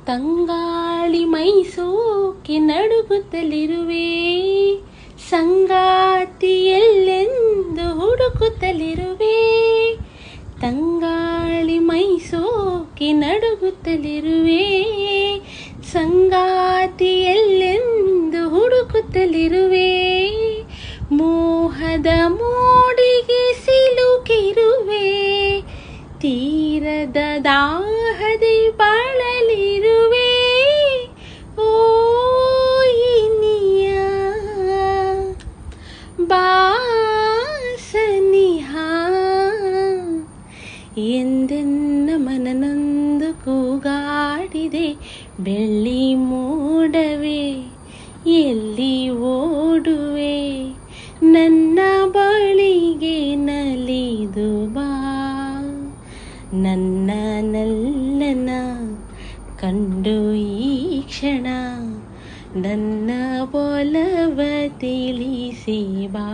ತಂಗಾಳಿ ಮೈಸೂಕಿ ನಡುಗುತ್ತಲಿರುವೆ, ಸಂಗಾತಿ ಎಲ್ಲೆಂದು ಹುಡುಕುತ್ತಲಿರುವೆ. ತಂಗಾಳಿ ಮೈಸೂಕಿ ನಡುಗುತ್ತಲಿರುವೆ, ಸಂಗಾತಿ ಎಲ್ಲೆಂದು ಹುಡುಕುತ್ತಲಿರುವೆ. ಮೋಹದ ಮೋಡಿಗೆ ಸಿಲುಕಿರುವೆ, ತೀರದ ದಾಹದಿ ಬಾಳಲಿರುವೆ. ಓ ಇನಿಯ ಬಾಸನಿಹ ಎಂದೆನ್ನ ಮನನೊಂದು ಕೂಗಾಡಿದೆ. ಬೆಳ್ಳಿ ಮೋಡವೇ ಎಲ್ಲಿ ಓಡುವೆ, ನನ್ನ ಬಳಿಗೆ ನಲಿದು ಬಾ. ನನ್ನ ನಲ್ಲನ ಕಂಡು ಈ ಕ್ಷಣ, ನನ್ನ ಒಲವ ತಿಳಿಸಿ ಬಾ.